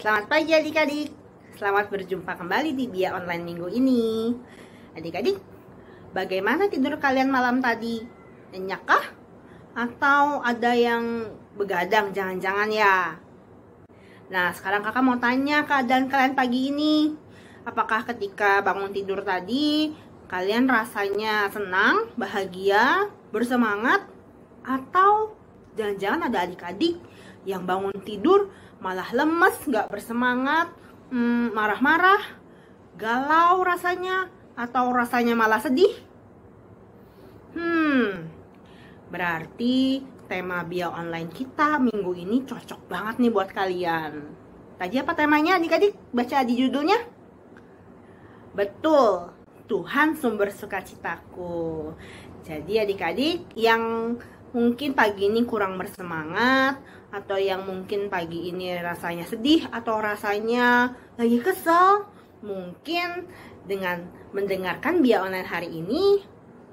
Selamat pagi adik-adik. Selamat berjumpa kembali di Bia Online minggu ini. Adik-adik, bagaimana tidur kalian malam tadi? Nyenyak kah? Atau ada yang begadang jangan-jangan ya? Nah, sekarang kakak mau tanya keadaan kalian pagi ini. Apakah ketika bangun tidur tadi, kalian rasanya senang, bahagia, bersemangat? Atau jangan-jangan ada adik-adik yang bangun tidur malah lemes, gak bersemangat, marah-marah, galau rasanya, atau rasanya malah sedih? Berarti tema Bia Online kita minggu ini cocok banget nih buat kalian. Tadi apa temanya adik-adik? Baca di judulnya. Betul, Tuhan sumber sukacitaku. Jadi adik-adik yang mungkin pagi ini kurang bersemangat, atau yang mungkin pagi ini rasanya sedih, atau rasanya lagi kesel, mungkin dengan mendengarkan Bia Online hari ini,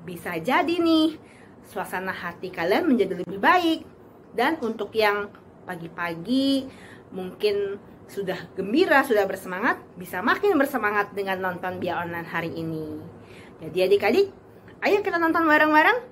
bisa jadi nih suasana hati kalian menjadi lebih baik. Dan untuk yang pagi-pagi mungkin sudah gembira, sudah bersemangat, bisa makin bersemangat dengan nonton Bia Online hari ini. Jadi adik-adik, ayo kita nonton bareng-bareng.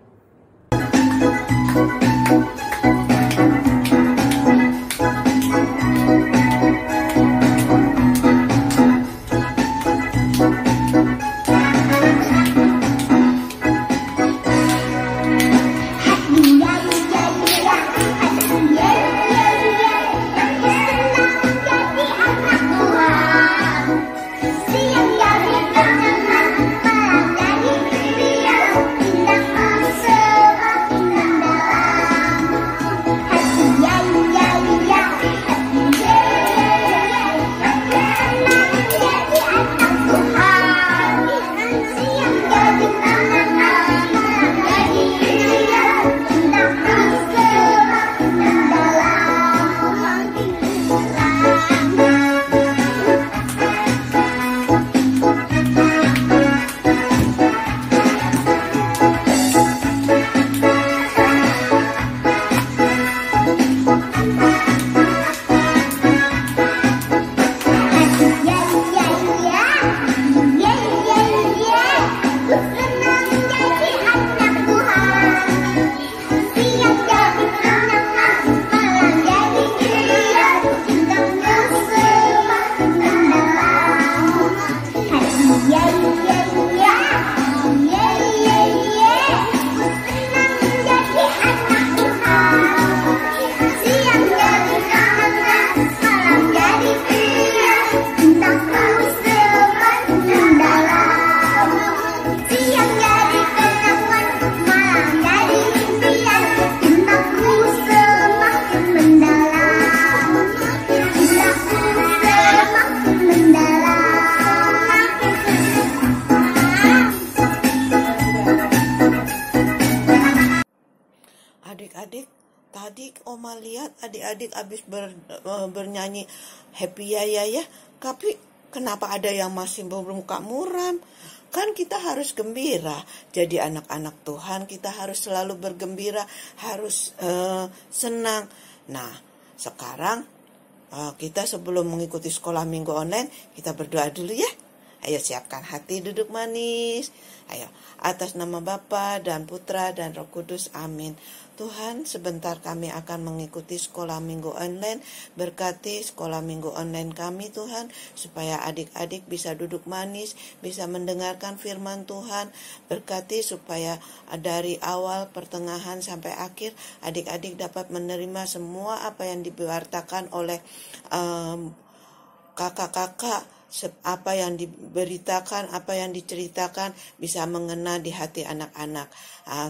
Adik-adik, tadi Oma lihat adik-adik habis bernyanyi happy ya. Tapi kenapa ada yang masih bermuka muram? Kan kita harus gembira. Jadi anak-anak Tuhan kita harus selalu bergembira, harus senang. Nah, sekarang kita sebelum mengikuti sekolah minggu online, kita berdoa dulu ya. Ayo siapkan hati, duduk manis. Ayo, atas nama Bapa dan Putra dan Roh Kudus, amin. Tuhan, sebentar kami akan mengikuti sekolah minggu online. Berkati sekolah minggu online kami Tuhan, supaya adik-adik bisa duduk manis, bisa mendengarkan firman Tuhan. Berkati supaya dari awal, pertengahan sampai akhir, adik-adik dapat menerima semua apa yang diberitakan oleh kakak-kakak, apa yang diberitakan, apa yang diceritakan bisa mengena di hati anak-anak.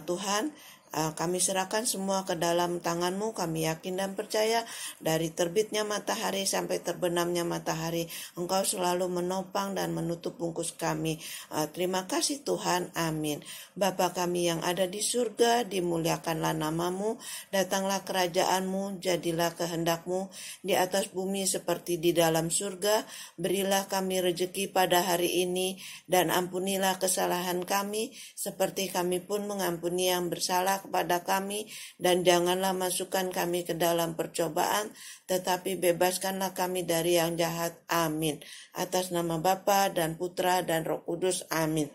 Tuhan, kami serahkan semua ke dalam tangan-Mu. Kami yakin dan percaya dari terbitnya matahari sampai terbenamnya matahari, Engkau selalu menopang dan menutup bungkus kami. Terima kasih Tuhan, amin. Bapa kami yang ada di surga, dimuliakanlah nama-Mu, datanglah kerajaan-Mu, jadilah kehendak-Mu di atas bumi seperti di dalam surga. Berilah kami rejeki pada hari ini, dan ampunilah kesalahan kami seperti kami pun mengampuni yang bersalah Allah kepada kami, dan janganlah masukkan kami ke dalam percobaan, tetapi bebaskanlah kami dari yang jahat. Amin. Atas nama Bapa dan Putra dan Roh Kudus. Amin.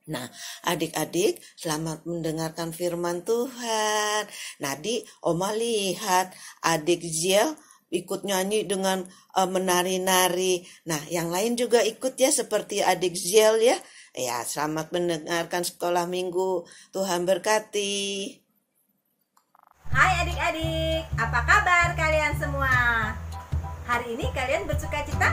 Nah, adik-adik, selamat mendengarkan firman Tuhan. Nadi, Oma lihat adik Ziel ikut nyanyi dengan menari-nari. Nah, yang lain juga ikut ya, seperti adik Ziel ya. Ya, selamat mendengarkan sekolah minggu. Tuhan berkati. Hai adik-adik, apa kabar kalian semua? Hari ini kalian bersuka cita?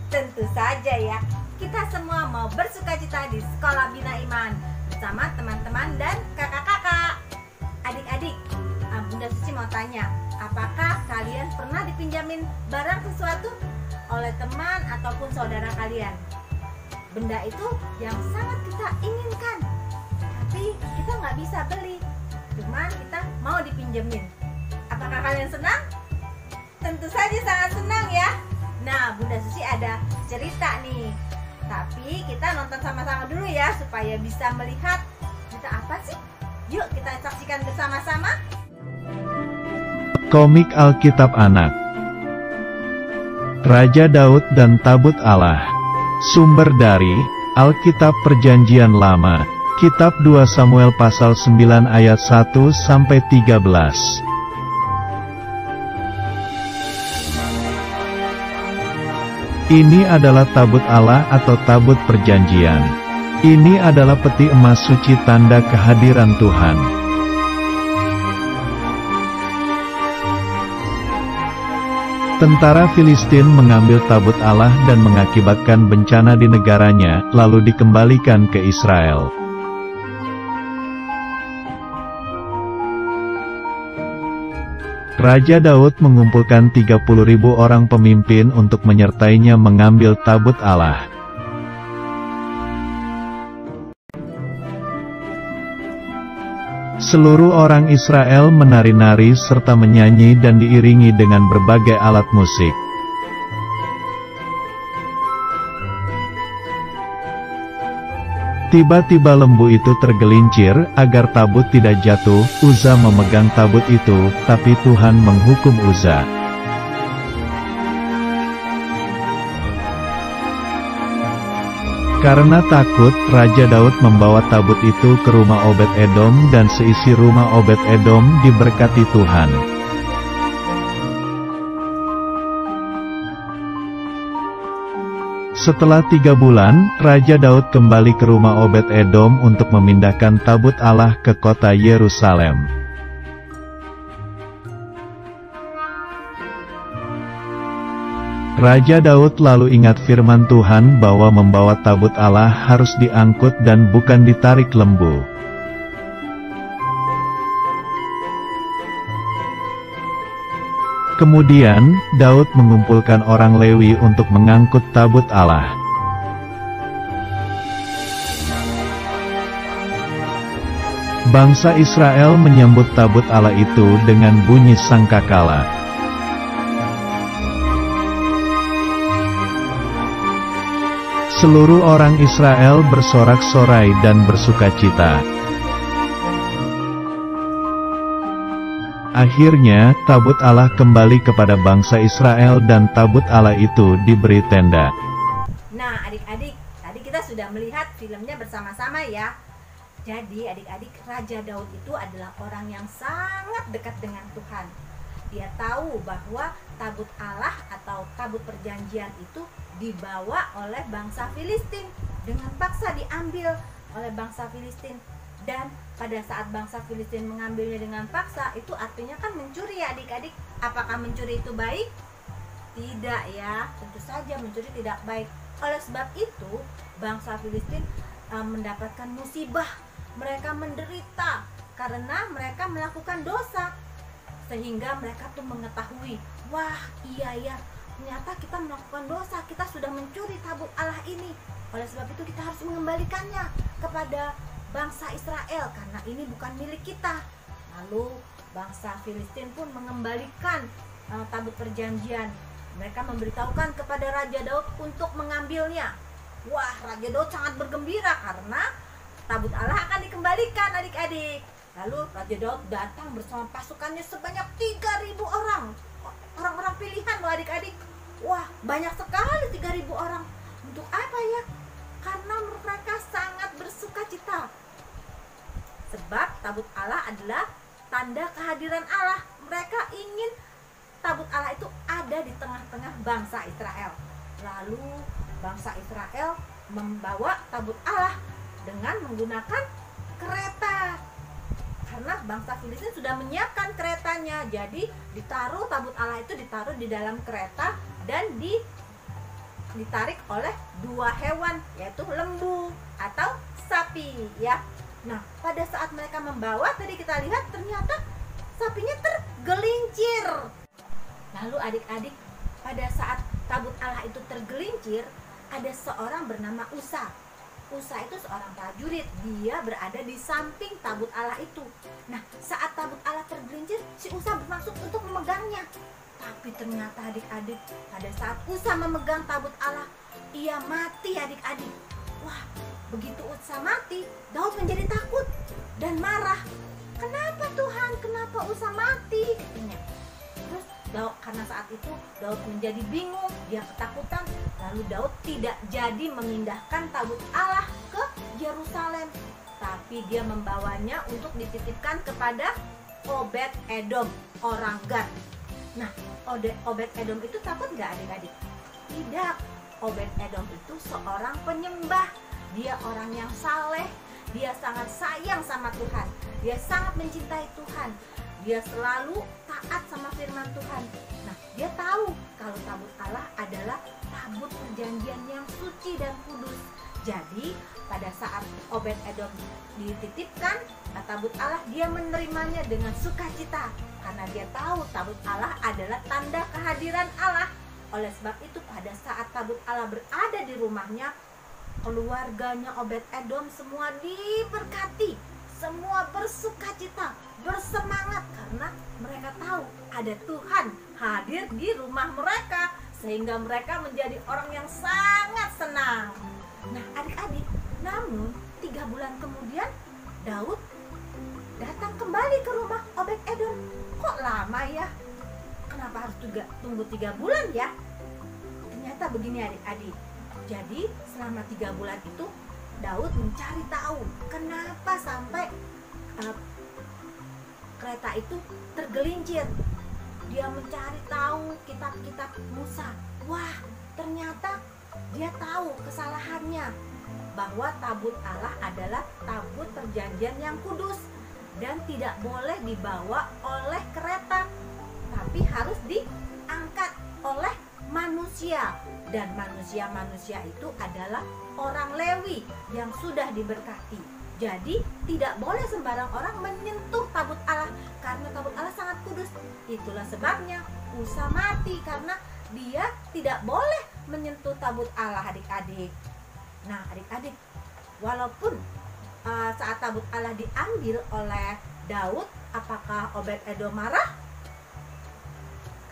Tentu saja ya, kita semua mau bersuka cita di Sekolah Bina Iman bersama teman-teman dan kakak-kakak. Adik-adik, Bunda Suci mau tanya, apakah kalian pernah dipinjamin barang sesuatu oleh teman ataupun saudara kalian? Benda itu yang sangat kita inginkan, tapi kita nggak bisa beli, cuman kita mau dipinjemin. Apakah kalian senang? Tentu saja sangat senang ya. Nah, Bunda Susi ada cerita nih, tapi kita nonton sama-sama dulu ya, supaya bisa melihat cerita apa sih. Yuk kita saksikan bersama-sama. Komik Alkitab Anak. Raja Daud dan Tabut Allah. Sumber dari Alkitab Perjanjian Lama, Kitab 2 Samuel pasal 9 ayat 1-13. Ini adalah tabut Allah atau tabut perjanjian. Ini adalah peti emas suci tanda kehadiran Tuhan. Tentara Filistin mengambil tabut Allah dan mengakibatkan bencana di negaranya, lalu dikembalikan ke Israel. Raja Daud mengumpulkan 30.000 orang pemimpin untuk menyertainya mengambil tabut Allah. Seluruh orang Israel menari-nari serta menyanyi dan diiringi dengan berbagai alat musik. Tiba-tiba lembu itu tergelincir, agar tabut tidak jatuh. Uza memegang tabut itu, tapi Tuhan menghukum Uza. Karena takut, Raja Daud membawa tabut itu ke rumah Obed-Edom dan seisi rumah Obed-Edom diberkati Tuhan. Setelah 3 bulan, Raja Daud kembali ke rumah Obed-Edom untuk memindahkan tabut Allah ke kota Yerusalem. Raja Daud lalu ingat firman Tuhan bahwa membawa tabut Allah harus diangkut dan bukan ditarik lembu. Kemudian, Daud mengumpulkan orang Lewi untuk mengangkut tabut Allah. Bangsa Israel menyambut tabut Allah itu dengan bunyi sangkakala. Seluruh orang Israel bersorak-sorai dan bersukacita. Akhirnya, tabut Allah kembali kepada bangsa Israel dan tabut Allah itu diberi tenda. Nah adik-adik, tadi kita sudah melihat filmnya bersama-sama ya. Jadi adik-adik, Raja Daud itu adalah orang yang sangat dekat dengan Tuhan. Dia tahu bahwa tabut Allah atau tabut perjanjian itu dibawa oleh bangsa Filistin, dengan paksa diambil oleh bangsa Filistin. Dan pada saat bangsa Filistin mengambilnya dengan paksa, itu artinya kan mencuri ya adik-adik. Apakah mencuri itu baik? Tidak ya, tentu saja mencuri tidak baik. Oleh sebab itu, bangsa Filistin mendapatkan musibah. Mereka menderita karena mereka melakukan dosa. Sehingga mereka tuh mengetahui, wah iya ya, ternyata kita melakukan dosa, kita sudah mencuri tabut Allah ini. Oleh sebab itu kita harus mengembalikannya kepada bangsa Israel, karena ini bukan milik kita. Lalu bangsa Filistin pun mengembalikan tabut perjanjian. Mereka memberitahukan kepada Raja Daud untuk mengambilnya. Wah, Raja Daud sangat bergembira karena tabut Allah akan dikembalikan adik-adik. Lalu Raja Daud datang bersama pasukannya sebanyak 3.000 orang. Orang-orang pilihan loh adik-adik. Wah, banyak sekali 3.000 orang. Untuk apa ya? Karena mereka sangat bersuka cita. Sebab tabut Allah adalah tanda kehadiran Allah. Mereka ingin tabut Allah itu ada di tengah-tengah bangsa Israel. Lalu bangsa Israel membawa tabut Allah dengan menggunakan kereta. Karena bangsa Filistin sudah menyiapkan keretanya. Jadi ditaruh tabut Allah itu ditaruh di dalam kereta dan ditarik oleh 2 hewan, yaitu lembu atau sapi ya. Nah, pada saat mereka membawa, tadi kita lihat ternyata sapinya tergelincir. Lalu adik-adik, pada saat tabut Allah itu tergelincir, ada seorang bernama Usa. Usa itu seorang prajurit, dia berada di samping tabut Allah itu. Nah, saat tabut Allah tergelincir, si Usa bermaksud untuk memegangnya. Tapi ternyata adik-adik, pada saat Usa memegang tabut Allah, ia mati adik-adik. Wah, begitu Usa mati, Daud menjadi takut dan marah. Kenapa Tuhan? Kenapa Usa mati? Katanya. Terus Daud, karena saat itu Daud menjadi bingung, dia ketakutan. Lalu Daud tidak jadi memindahkan tabut Allah ke Yerusalem, tapi dia membawanya untuk dititipkan kepada Obed Edom, orang Gad. Nah, Obed Edom itu takut nggak adik-adik? Tidak. Obed Edom itu seorang penyembah. Dia orang yang saleh. Dia sangat sayang sama Tuhan. Dia sangat mencintai Tuhan. Dia selalu taat sama firman Tuhan. Nah, dia tahu kalau tabut Allah adalah tabut perjanjian yang suci dan kudus. Jadi, pada saat Obed Edom dititipkan tabut Allah, dia menerimanya dengan sukacita. Karena dia tahu tabut Allah adalah tanda kehadiran Allah. Oleh sebab itu, pada saat tabut Allah berada di rumahnya, keluarganya Obed Edom semua diberkati, semua bersukacita, bersemangat karena mereka tahu ada Tuhan hadir di rumah mereka, sehingga mereka menjadi orang yang sangat senang. Nah adik-adik, namun 3 bulan kemudian Daud datang kembali ke rumah Obed Edom. Kok lama ya? Kenapa harus tunggu 3 bulan ya? Ternyata begini adik-adik. Jadi selama 3 bulan itu Daud mencari tahu kenapa sampai kereta itu tergelincir. Dia mencari tahu kitab-kitab Musa. Wah, ternyata dia tahu kesalahannya, bahwa tabut Allah adalah tabut perjanjian yang kudus dan tidak boleh dibawa oleh kereta, tapi harus diangkat oleh manusia. Dan manusia-manusia itu adalah orang Lewi yang sudah diberkati. Jadi tidak boleh sembarang orang menyentuh tabut Allah, karena tabut Allah sangat kudus. Itulah sebabnya Usa mati, karena dia tidak boleh menyentuh tabut Allah adik-adik. Nah adik-adik, walaupun saat tabut Allah diambil oleh Daud, apakah Obed Edom marah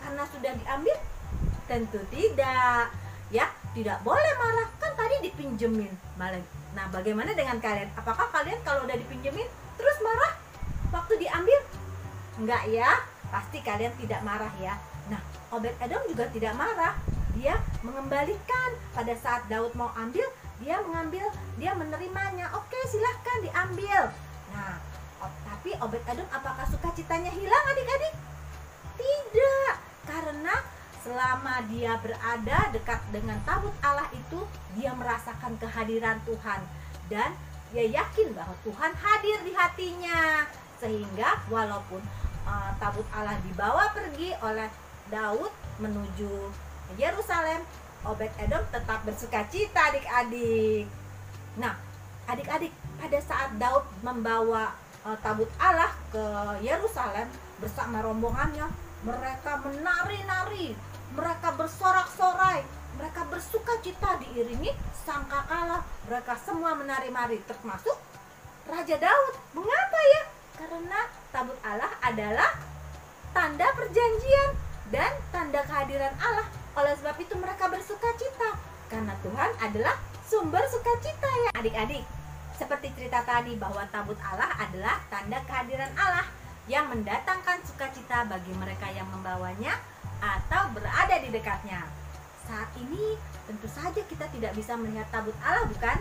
karena sudah diambil? Tentu tidak. Ya, tidak boleh marah, kan tadi dipinjemin. Nah, bagaimana dengan kalian? Apakah kalian kalau udah dipinjemin terus marah waktu diambil? Enggak ya, pasti kalian tidak marah ya. Nah, Obed Edom juga tidak marah. Dia mengembalikan pada saat Daud mau ambil, dia mengambil, dia menerimanya. Oke, silahkan diambil. Nah, tapi Obed Edom apakah sukacitanya hilang adik-adik? Tidak, karena selama dia berada dekat dengan tabut Allah itu, dia merasakan kehadiran Tuhan dan dia yakin bahwa Tuhan hadir di hatinya, sehingga walaupun tabut Allah dibawa pergi oleh Daud menuju Yerusalem, Obed Edom tetap bersukacita adik-adik. Nah adik-adik, pada saat Daud membawa tabut Allah ke Yerusalem bersama rombongannya, mereka menari-nari, mereka bersorak-sorai, mereka bersukacita diiringi sangkakala. Mereka semua menari-nari, termasuk Raja Daud. Mengapa ya? Karena tabut Allah adalah tanda perjanjian dan tanda kehadiran Allah. Oleh sebab itu mereka bersukacita, karena Tuhan adalah sumber sukacita ya adik-adik. Seperti cerita tadi bahwa tabut Allah adalah tanda kehadiran Allah yang mendatangkan sukacita bagi mereka yang membawanya atau berada di dekatnya. Saat ini tentu saja kita tidak bisa melihat tabut Allah, bukan?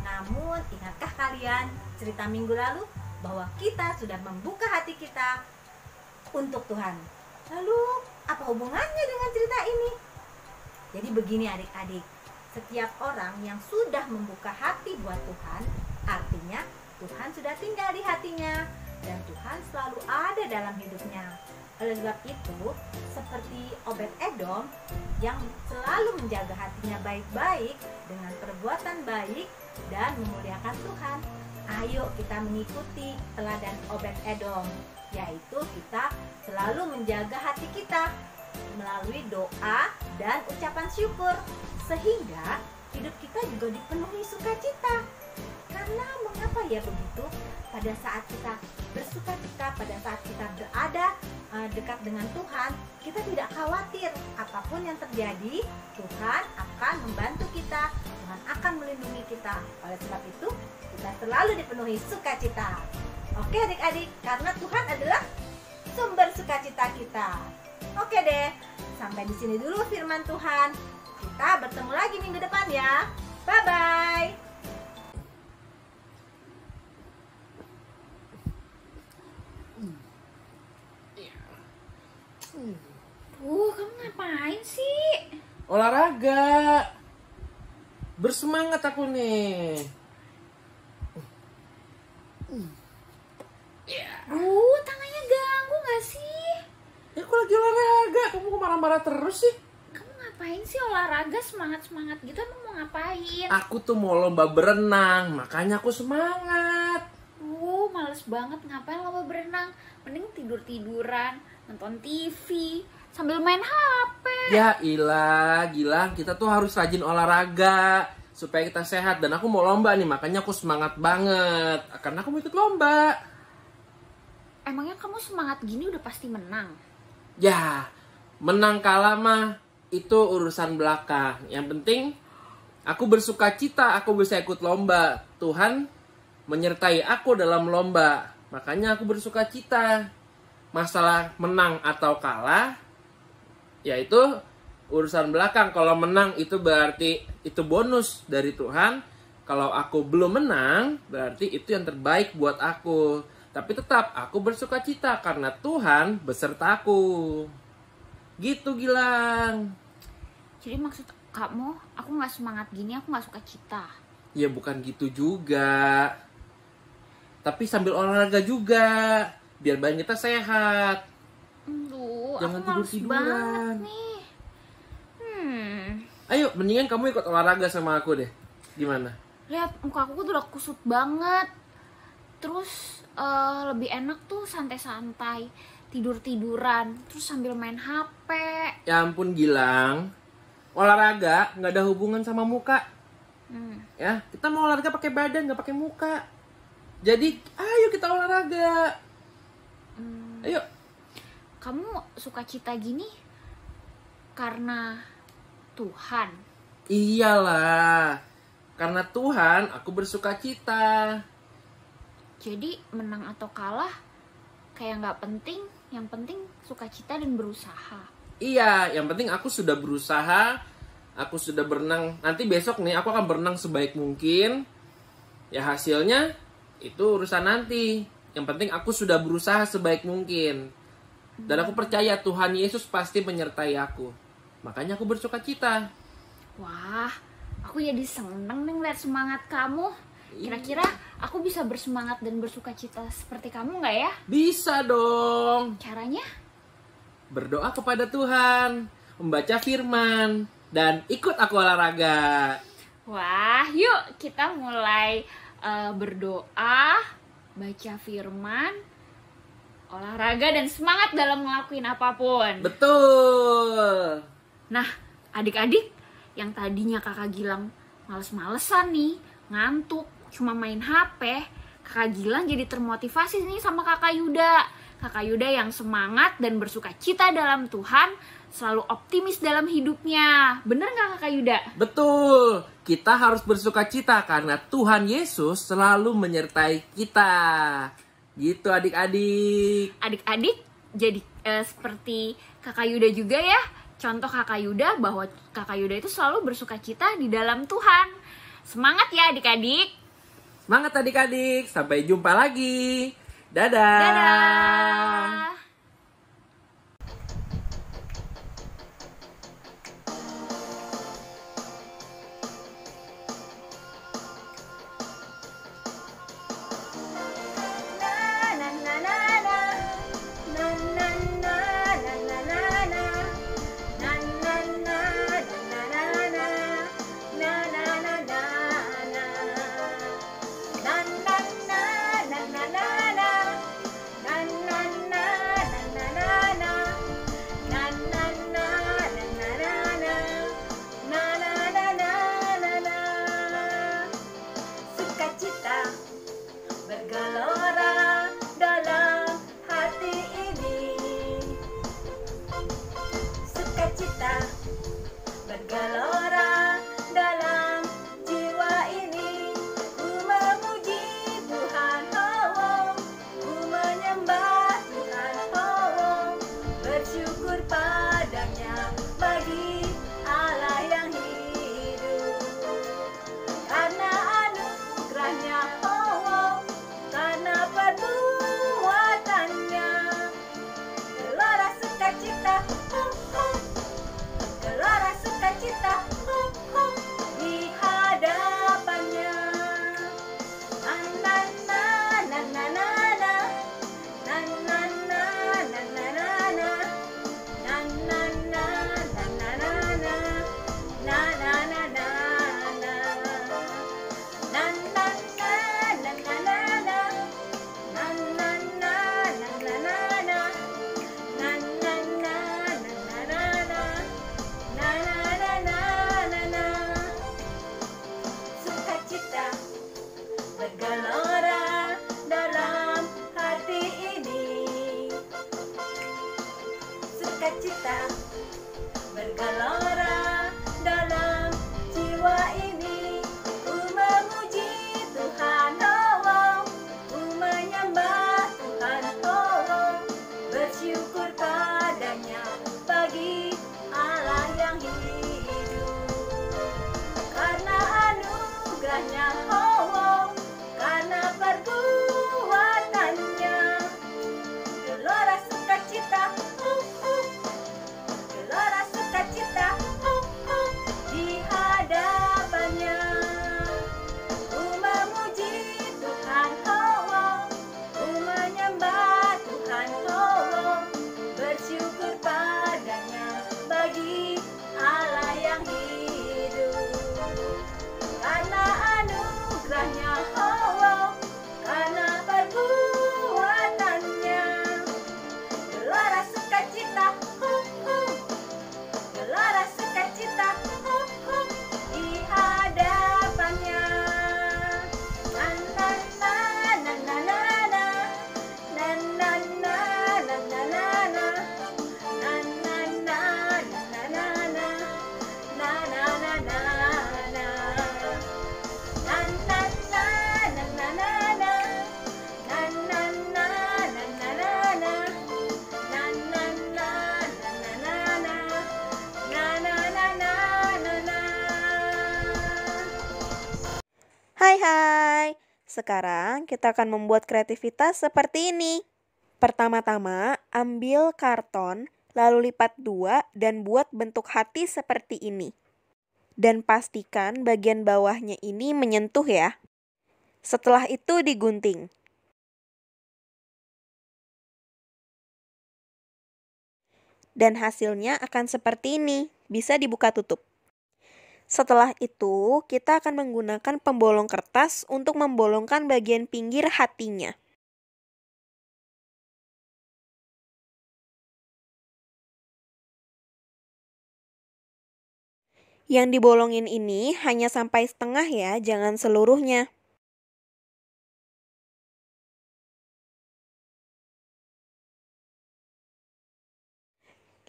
Namun ingatkah kalian cerita minggu lalu bahwa kita sudah membuka hati kita untuk Tuhan? Lalu apa hubungannya dengan cerita ini? Jadi begini adik-adik, setiap orang yang sudah membuka hati buat Tuhan, artinya Tuhan sudah tinggal di hatinya dan Tuhan selalu ada dalam hidupnya. Oleh sebab itu, seperti Obed-Edom yang selalu menjaga hatinya baik-baik dengan perbuatan baik dan memuliakan Tuhan, ayo kita mengikuti teladan Obed-Edom, yaitu kita selalu menjaga hati kita melalui doa dan ucapan syukur, sehingga hidup kita juga dipenuhi sukacita. Karena mengapa ya begitu? Pada saat kita bersukacita, pada saat kita berada dekat dengan Tuhan, kita tidak khawatir apapun yang terjadi. Tuhan akan membantu kita, Tuhan akan melindungi kita. Oleh sebab itu, kita selalu dipenuhi sukacita. Oke adik-adik, karena Tuhan adalah sumber sukacita kita. Oke deh, sampai di sini dulu firman Tuhan. Kita bertemu lagi minggu depan ya. Bye-bye. Kamu ngapain sih? Olahraga. Bersemangat aku nih. Tangannya ganggu gak sih? Ya aku lagi olahraga. Kamu kok marah-marah terus sih? Kamu ngapain sih olahraga semangat-semangat gitu? Emang mau ngapain? Aku tuh mau lomba berenang, makanya aku semangat. Males banget, ngapain lomba berenang? Mending tidur-tiduran, nonton TV, sambil main HP. Ya ilah, Gilang, kita tuh harus rajin olahraga supaya kita sehat. Dan aku mau lomba nih, makanya aku semangat banget. Karena aku mau ikut lomba. Emangnya kamu semangat gini udah pasti menang? Ya, menang kalah mah itu urusan belakang. Yang penting aku bersuka cita, aku bisa ikut lomba. Tuhan menyertai aku dalam lomba. Makanya aku bersuka cita. Masalah menang atau kalah, yaitu urusan belakang. Kalau menang itu berarti itu bonus dari Tuhan. Kalau aku belum menang, berarti itu yang terbaik buat aku. Tapi tetap aku bersuka cita karena Tuhan besertaku. Gitu Gilang. Jadi maksud kamu, aku gak semangat gini, aku gak suka cita? Ya bukan gitu juga. Tapi sambil olahraga juga, biar badan kita sehat. Jangan aku males tidur-tiduran. banget nih. Ayo, mendingan kamu ikut olahraga sama aku deh. Gimana? Lihat, muka aku tuh udah kusut banget. Terus lebih enak tuh santai-santai, tidur-tiduran, terus sambil main HP. Ya ampun Gilang, olahraga nggak ada hubungan sama muka. Ya, kita mau olahraga pakai badan, nggak pakai muka. Jadi, ayo kita olahraga. Ayo. Kamu suka cita gini karena Tuhan? Iyalah, karena Tuhan aku bersuka cita. Jadi menang atau kalah kayak nggak penting, yang penting sukacita dan berusaha. Iya, yang penting aku sudah berusaha, aku sudah berenang. Nanti besok nih aku akan berenang sebaik mungkin. Ya hasilnya itu urusan nanti. Yang penting aku sudah berusaha sebaik mungkin. Dan aku percaya Tuhan Yesus pasti menyertai aku. Makanya aku bersuka cita. Wah, aku jadi seneng nih ngeliat semangat kamu. Kira-kira aku bisa bersemangat dan bersuka cita seperti kamu nggak ya? Bisa dong. Caranya? Berdoa kepada Tuhan, membaca firman, dan ikut aku olahraga. Wah, yuk kita mulai berdoa, baca firman, olahraga, dan semangat dalam ngelakuin apapun. Betul. Nah, adik-adik yang tadinya kakak Gilang males-malesan nih, ngantuk, cuma main HP, kakak Gilang jadi termotivasi nih sama kakak Yuda. Kakak Yuda yang semangat dan bersuka cita dalam Tuhan, selalu optimis dalam hidupnya. Bener gak kakak Yuda? Betul. kita harus bersukacita karena Tuhan Yesus selalu menyertai kita. Gitu adik-adik. Adik-adik jadi seperti Kakak Yuda juga ya. Contoh Kakak Yuda bahwa Kakak Yuda itu selalu bersukacita di dalam Tuhan. Semangat ya adik-adik. Semangat adik-adik. Sampai jumpa lagi. Dadah. Dadah. Sukacita bergelora dalam hati ini. Sukacita bergelora dalam jiwa ini. Ku memuji Tuhan, oh, ku menyembah Tuhan, oh, bersyukur padanya bagi Allah yang hidup. Karena anugerahnya, oh, karena perbuatannya, gelora sukacita, gelora sukacita, di hadapannya. Na na na na na na na, na na na na na na na, na na na na na na na, na na na na na. Na na na na na na na, na na na na na na na, na na na na na na na, na na na na na. Sukacita bergelora dalam hati ini. Sukacita bergelora dalam jiwa ini. Ku memuji Tuhan, oh, ku menyembah Tuhan, oh, bersyukur padanya bagi Allah yang hidup. Karena anugerahnya, oh, karena perbuatannya, gelora sukacita, gelora sukacita, di hadapannya. Ku memuji Tuhan, oh, ku menyembah Tuhan, oh, bersyukur padanya bagi Allah yang hidup. Karena anugerahnya, oh, karena perbuatannya, gelora sukacita, gelora sukacita, di hadapannya. Na na na na na na na, na na na na na na na, na na na na na na, na na na na na. Na na na na na na na, na na na na na na na, na na na na na na, na na na na na. Hai hai, sekarang kita akan membuat kreativitas seperti ini. Pertama-tama, ambil karton, lalu lipat 2 dan buat bentuk hati seperti ini. Dan pastikan bagian bawahnya ini menyentuh ya. Setelah itu digunting. Dan hasilnya akan seperti ini, bisa dibuka tutup. Setelah itu, kita akan menggunakan pembolong kertas untuk membolongkan bagian pinggir hatinya. Yang dibolongin ini hanya sampai setengah ya, jangan seluruhnya.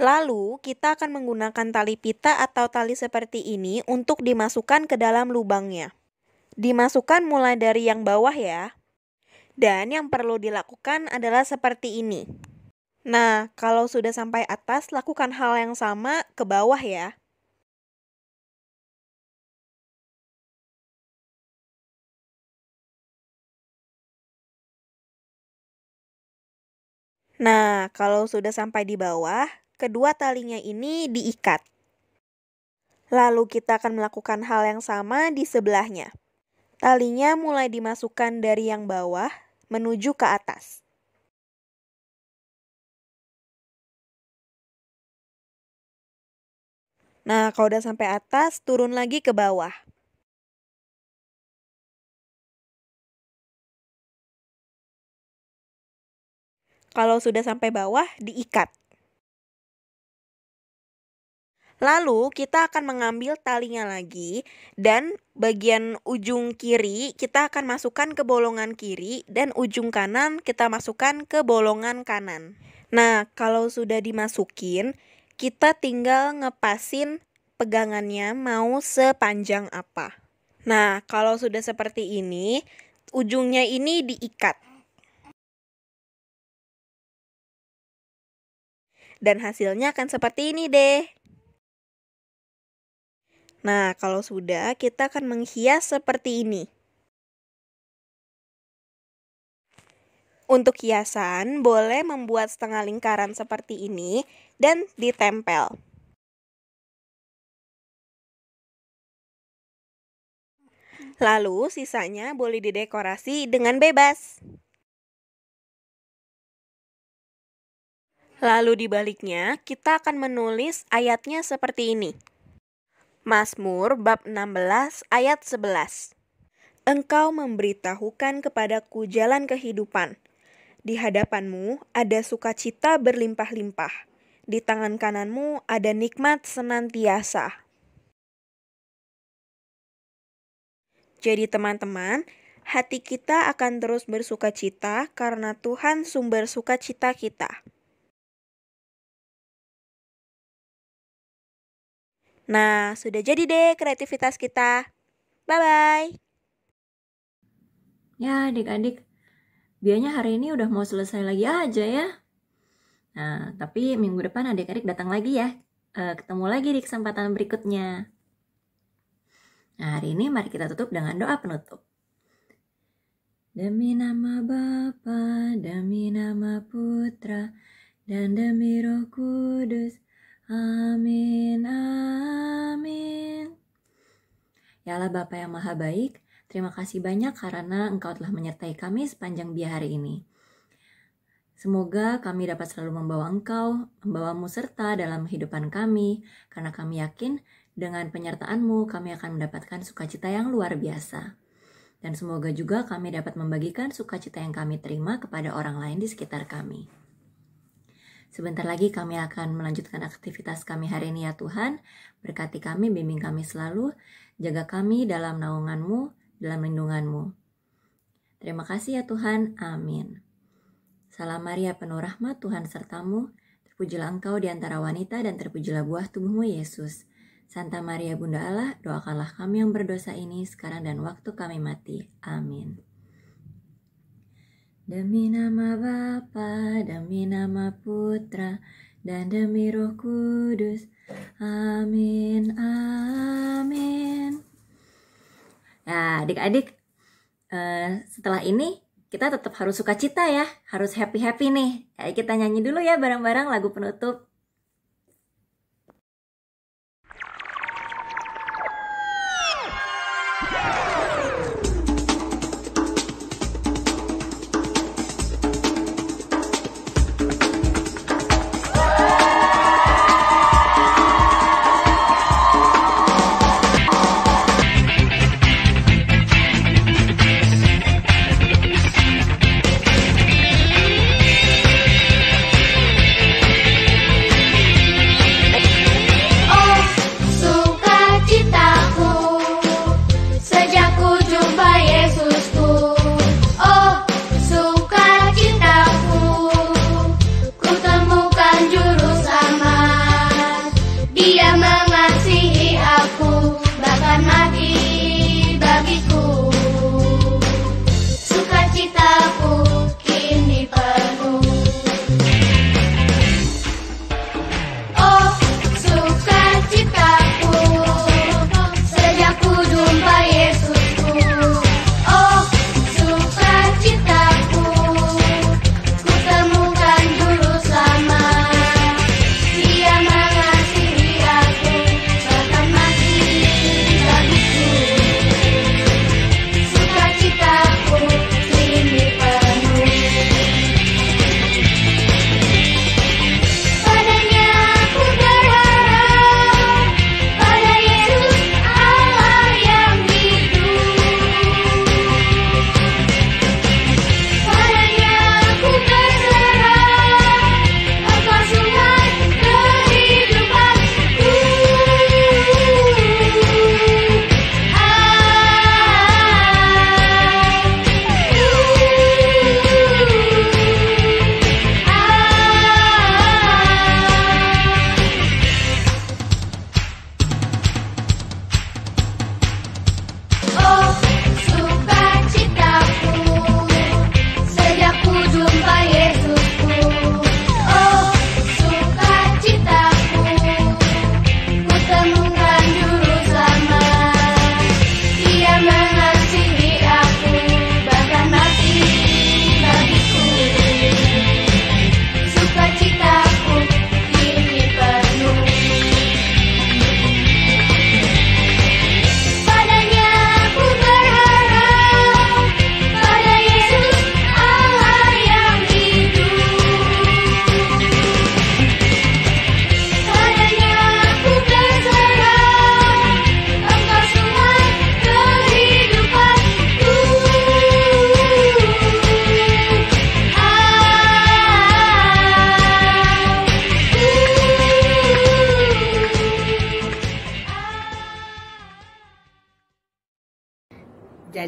Lalu, kita akan menggunakan tali pita atau tali seperti ini untuk dimasukkan ke dalam lubangnya. Dimasukkan mulai dari yang bawah ya. Dan yang perlu dilakukan adalah seperti ini. Nah, kalau sudah sampai atas, lakukan hal yang sama ke bawah ya. Nah, kalau sudah sampai di bawah, kedua talinya ini diikat. Lalu kita akan melakukan hal yang sama di sebelahnya. Talinya mulai dimasukkan dari yang bawah menuju ke atas. Nah, kalau udah sampai atas, turun lagi ke bawah. Kalau sudah sampai bawah, diikat. Lalu kita akan mengambil talinya lagi dan bagian ujung kiri kita akan masukkan ke bolongan kiri dan ujung kanan kita masukkan ke bolongan kanan. Nah, kalau sudah dimasukin, kita tinggal ngepasin pegangannya mau sepanjang apa. Nah, kalau sudah seperti ini, ujungnya ini diikat. Dan hasilnya akan seperti ini deh. Nah, kalau sudah, kita akan menghias seperti ini. Untuk hiasan, boleh membuat setengah lingkaran seperti ini dan ditempel. Lalu, sisanya boleh didekorasi dengan bebas. Lalu di baliknya, kita akan menulis ayatnya seperti ini. Mazmur bab 16 ayat 11. Engkau memberitahukan kepadaku jalan kehidupan. Di hadapanmu ada sukacita berlimpah-limpah. Di tangan kananmu ada nikmat senantiasa. Jadi teman-teman, hati kita akan terus bersukacita karena Tuhan sumber sukacita kita. Nah, sudah jadi deh kreativitas kita. Bye-bye. Ya adik-adik, biasanya hari ini udah mau selesai lagi aja ya. Nah, tapi minggu depan adik-adik datang lagi ya. Ketemu lagi di kesempatan berikutnya. Nah, hari ini mari kita tutup dengan doa penutup. Demi nama Bapa, demi nama Putra, dan demi Roh Kudus. Amin, amin. Ya Allah Bapa yang Maha Baik, terima kasih banyak karena Engkau telah menyertai kami sepanjang biar hari ini. Semoga kami dapat selalu membawa Engkau, membawa-Mu serta dalam kehidupan kami, karena kami yakin dengan penyertaan-Mu kami akan mendapatkan sukacita yang luar biasa. Dan semoga juga kami dapat membagikan sukacita yang kami terima kepada orang lain di sekitar kami. Sebentar lagi kami akan melanjutkan aktivitas kami hari ini ya Tuhan. Berkati kami, bimbing kami selalu. Jaga kami dalam naungan-Mu, dalam lindungan-Mu. Terima kasih ya Tuhan. Amin. Salam Maria penuh rahmat, Tuhan sertamu. Terpujilah Engkau di antara wanita dan terpujilah buah tubuhmu Yesus. Santa Maria Bunda Allah, doakanlah kami yang berdosa ini sekarang dan waktu kami mati. Amin. Demi nama Bapa, demi nama Putra, dan demi Roh Kudus. Amin, amin. Nah, adik-adik, setelah ini kita tetap harus sukacita ya, harus happy-happy nih. Ayo kita nyanyi dulu ya bareng-bareng lagu penutup.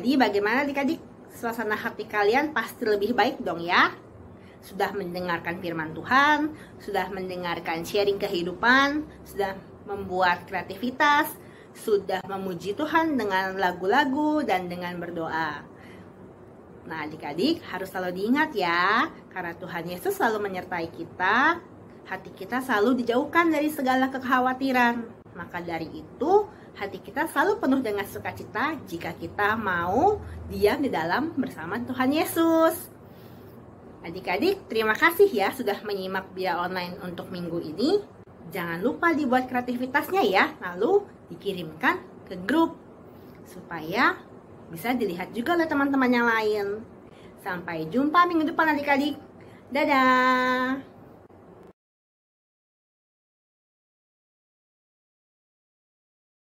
Jadi bagaimana adik-adik? Suasana hati kalian pasti lebih baik dong ya? Sudah mendengarkan firman Tuhan, sudah mendengarkan sharing kehidupan, sudah membuat kreativitas, sudah memuji Tuhan dengan lagu-lagu dan dengan berdoa. Nah adik-adik harus selalu diingat ya, karena Tuhan Yesus selalu menyertai kita, hati kita selalu dijauhkan dari segala kekhawatiran. Maka dari itu, hati kita selalu penuh dengan sukacita jika kita mau diam di dalam bersama Tuhan Yesus. Adik-adik, terima kasih ya sudah menyimak Bia Online untuk minggu ini. Jangan lupa dibuat kreativitasnya ya, lalu dikirimkan ke grup supaya bisa dilihat juga oleh teman-teman yang lain. Sampai jumpa minggu depan adik-adik. Dadah!